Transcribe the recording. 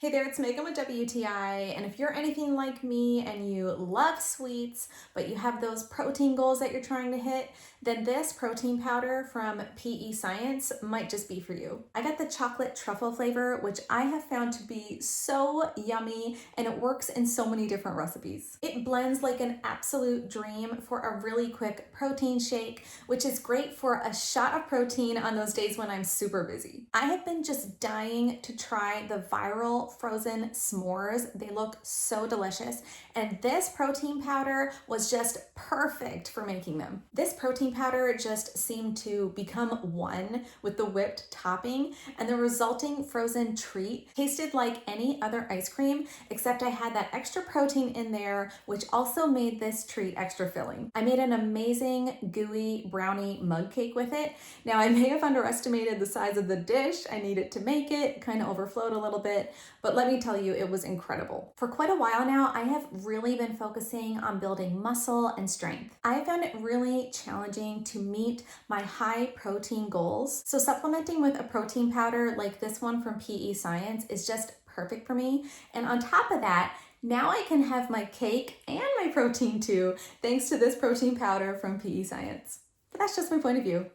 Hey there, it's Megan with WTI, and if you're anything like me and you love sweets, but you have those protein goals that you're trying to hit, then this protein powder from PEScience might just be for you. I got the chocolate truffle flavor, which I have found to be so yummy, and it works in so many different recipes. It blends like an absolute dream for a really quick protein shake, which is great for a shot of protein on those days when I'm super busy. I have been just dying to try the viral frozen s'mores. They look so delicious, and this protein powder was just perfect for making them. This protein powder just seemed to become one with the whipped topping, and the resulting frozen treat tasted like any other ice cream, except I had that extra protein in there, which also made this treat extra filling. I made an amazing gooey brownie mug cake with it. Now, I may have underestimated the size of the dish I needed to make it, kind of overflowed a little bit, but let me tell you, it was incredible. For quite a while now, I have really been focusing on building muscle and strength. I found it really challenging to meet my high protein goals. So supplementing with a protein powder like this one from PEScience is just perfect for me. And on top of that, now I can have my cake and my protein too, thanks to this protein powder from PEScience. But that's just my point of view.